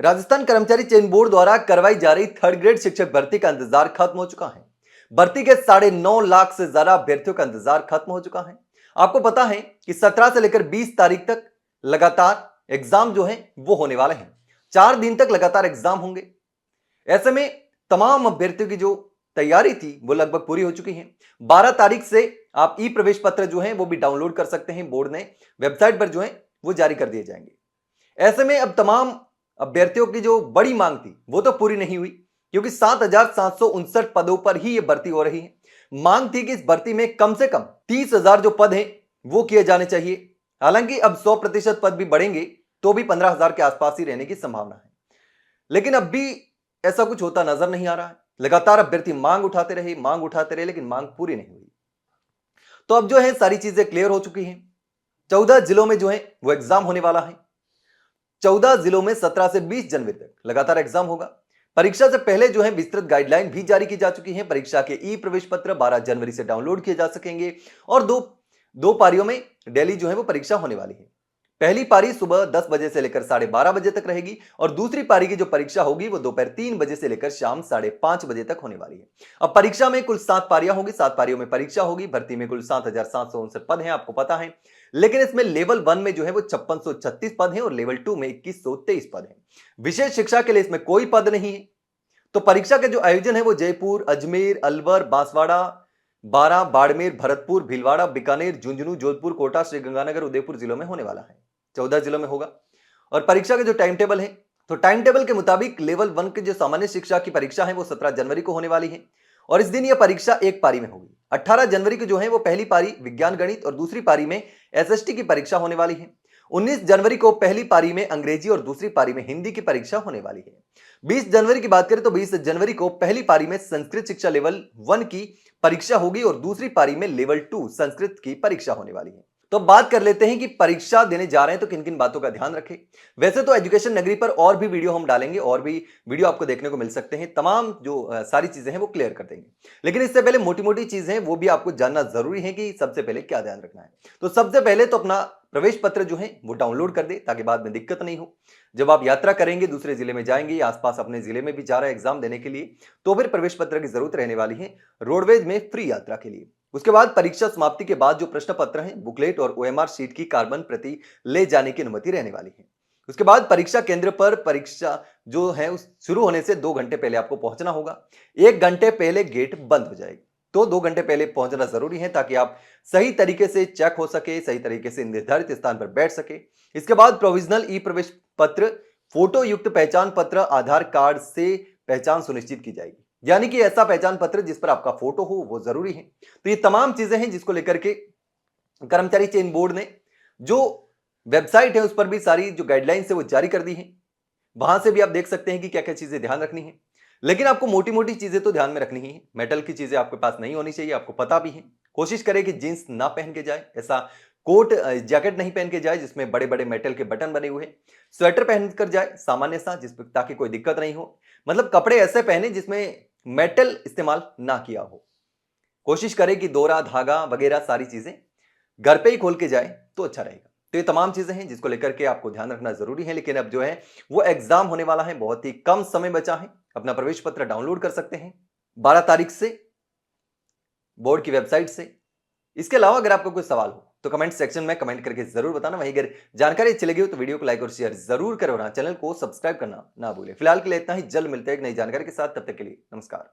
राजस्थान कर्मचारी चयन बोर्ड द्वारा करवाई जा रही थर्ड ग्रेड शिक्षक भर्ती का इंतजार खत्म हो चुका है। भर्ती के 9.5 लाख से ज्यादा अभ्यर्थियों का इंतजार खत्म हो चुका है। आपको पता है कि 17 से लेकर 20 तारीख तक लगातार एग्जाम जो है वो होने वाले हैं। 4 दिन तक लगातार एग्जाम होंगे। ऐसे में तमाम अभ्यर्थियों की जो तैयारी थी वो लगभग पूरी हो चुकी है। 12 तारीख से आप ई प्रवेश पत्र जो है वो भी डाउनलोड कर सकते हैं। बोर्ड ने वेबसाइट पर जो है वो जारी कर दिए जाएंगे। ऐसे में अब तमाम अभ्यर्थियों की जो बड़ी मांग थी वो तो पूरी नहीं हुई, क्योंकि 7,759 पदों पर ही यह भर्ती हो रही है। मांग थी कि इस भर्ती में कम से कम 30,000 जो पद हैं वो किए जाने चाहिए। हालांकि अब 100% पद भी बढ़ेंगे तो भी 15,000 के आसपास ही रहने की संभावना है, लेकिन अब भी ऐसा कुछ होता नजर नहीं आ रहा है। लगातार अभ्यर्थी मांग उठाते रहे, लेकिन मांग पूरी नहीं हुई। तो अब जो है सारी चीजें क्लियर हो चुकी हैं। 14 जिलों में जो है वो एग्जाम होने वाला है। 14 जिलों में 17 से 20 जनवरी तक लगातार एग्जाम होगा। परीक्षा से पहले जो है विस्तृत गाइडलाइन भी जारी की जा चुकी है। परीक्षा के ई प्रवेश पत्र 12 जनवरी से डाउनलोड किए जा सकेंगे और दो पारियों में डेली जो है वो परीक्षा होने वाली है। पहली पारी सुबह 10 बजे से लेकर 12:30 बजे तक रहेगी और दूसरी पारी की जो परीक्षा होगी वो दोपहर 3 बजे से लेकर शाम 5:30 बजे तक होने वाली है। अब परीक्षा में कुल 7 पारियां होगी, 7 पारियों में परीक्षा होगी। भर्ती में कुल 7,759 पद हैं, आपको पता है। लेकिन इसमें लेवल 1 में जो है वो 5636 पद हैं और लेवल 2 में 2123 पद हैं। विशेष शिक्षा के लिए इसमें कोई पद नहीं है। तो परीक्षा के जो आयोजन है वो जयपुर, अजमेर, अलवर, बांसवाड़ा, बारां, बाड़मेर, भरतपुर, भीलवाड़ा, बीकानेर, झुंझुनू, जोधपुर, कोटा, श्रीगंगानगर, उदयपुर जिलों में होने वाला है। 14 जिलों में होगा। और परीक्षा के जो टाइम टेबल है, तो टाइम टेबल के मुताबिक लेवल 1 की जो सामान्य शिक्षा की परीक्षा है वो 17 जनवरी को होने वाली है और इस दिन यह परीक्षा एक पारी में होगी। 18 जनवरी को जो है वो पहली पारी विज्ञान गणित और दूसरी पारी में एसएसटी की परीक्षा होने वाली है। 19 जनवरी को पहली पारी में अंग्रेजी और दूसरी पारी में हिंदी की परीक्षा होने वाली है। 20 जनवरी की बात करें तो 20 जनवरी को पहली पारी में संस्कृत शिक्षा लेवल 1 की परीक्षा होगी और दूसरी पारी में लेवल 2 संस्कृत की परीक्षा होने वाली है। तो बात कर लेते हैं कि परीक्षा देने जा रहे हैं तो किन किन बातों का ध्यान रखें। वैसे तो एजुकेशन नगरी पर और भी वीडियो हम डालेंगे और भी वीडियो आपको देखने को मिल सकते हैं। तमाम जो सारी चीजें हैं वो क्लियर कर देंगे, लेकिन इससे पहले मोटी मोटी चीजें वो भी आपको जानना जरूरी है कि सबसे पहले क्या ध्यान रखना है। तो सबसे पहले तो अपना प्रवेश पत्र जो है वो डाउनलोड कर दे ताकि बाद में दिक्कत नहीं हो। जब आप यात्रा करेंगे, दूसरे जिले में जाएंगे, आसपास अपने जिले में भी जा रहे हैं एग्जाम देने के लिए, तो फिर प्रवेश पत्र की जरूरत रहने वाली है रोडवेज में फ्री यात्रा के लिए। उसके बाद परीक्षा समाप्ति के बाद जो प्रश्न पत्र है, बुकलेट और ओएमआर शीट की कार्बन प्रति ले जाने की अनुमति रहने वाली है। उसके बाद परीक्षा केंद्र पर परीक्षा जो है उस शुरू होने से 2 घंटे पहले आपको पहुंचना होगा। 1 घंटे पहले गेट बंद हो जाएगी, तो 2 घंटे पहले पहुंचना जरूरी है ताकि आप सही तरीके से चेक हो सके, सही तरीके से निर्धारित स्थान पर बैठ सके। इसके बाद प्रोविजनल ई प्रवेश पत्र, फोटो युक्त पहचान पत्र, आधार कार्ड से पहचान सुनिश्चित की जाएगी, यानी कि ऐसा पहचान पत्र जिस पर आपका फोटो हो वो जरूरी है। तो ये तमाम चीजें हैं जिसको लेकर के कर्मचारी चयन बोर्ड ने जो वेबसाइट है उस पर भी सारी जो गाइडलाइंस है वो जारी कर दी है। वहां से भी आप देख सकते हैं कि क्या क्या चीजें ध्यान रखनी है। लेकिन आपको मोटी मोटी चीजें तो ध्यान में रखनी ही है। मेटल की चीजें आपके पास नहीं होनी चाहिए, आपको पता भी है। कोशिश करें कि जींस ना पहन के जाए, ऐसा कोट जैकेट नहीं पहन के जाए जिसमें बड़े बड़े मेटल के बटन बने हुए। स्वेटर पहनकर जाए सामान्य सा, जिसमें ताकि कोई दिक्कत नहीं हो। मतलब कपड़े ऐसे पहने जिसमें मेटल इस्तेमाल ना किया हो। कोशिश करें कि दोरा, धागा वगैरह सारी चीजें घर पे ही खोल के जाए तो अच्छा रहेगा। तो ये तमाम चीजें हैं जिसको लेकर के आपको ध्यान रखना जरूरी है। लेकिन अब जो है वो एग्जाम होने वाला है, बहुत ही कम समय बचा है। अपना प्रवेश पत्र डाउनलोड कर सकते हैं 12 तारीख से बोर्ड की वेबसाइट से। इसके अलावा अगर आपको कोई सवाल हो तो कमेंट सेक्शन में कमेंट करके जरूर बताना। वहीं अगर जानकारी अच्छी लगी हो तो वीडियो को लाइक और शेयर जरूर करो और चैनल को सब्सक्राइब करना ना भूलें। फिलहाल के लिए इतना ही, जल्द मिलते हैं एक नई जानकारी के साथ। तब तक के लिए नमस्कार।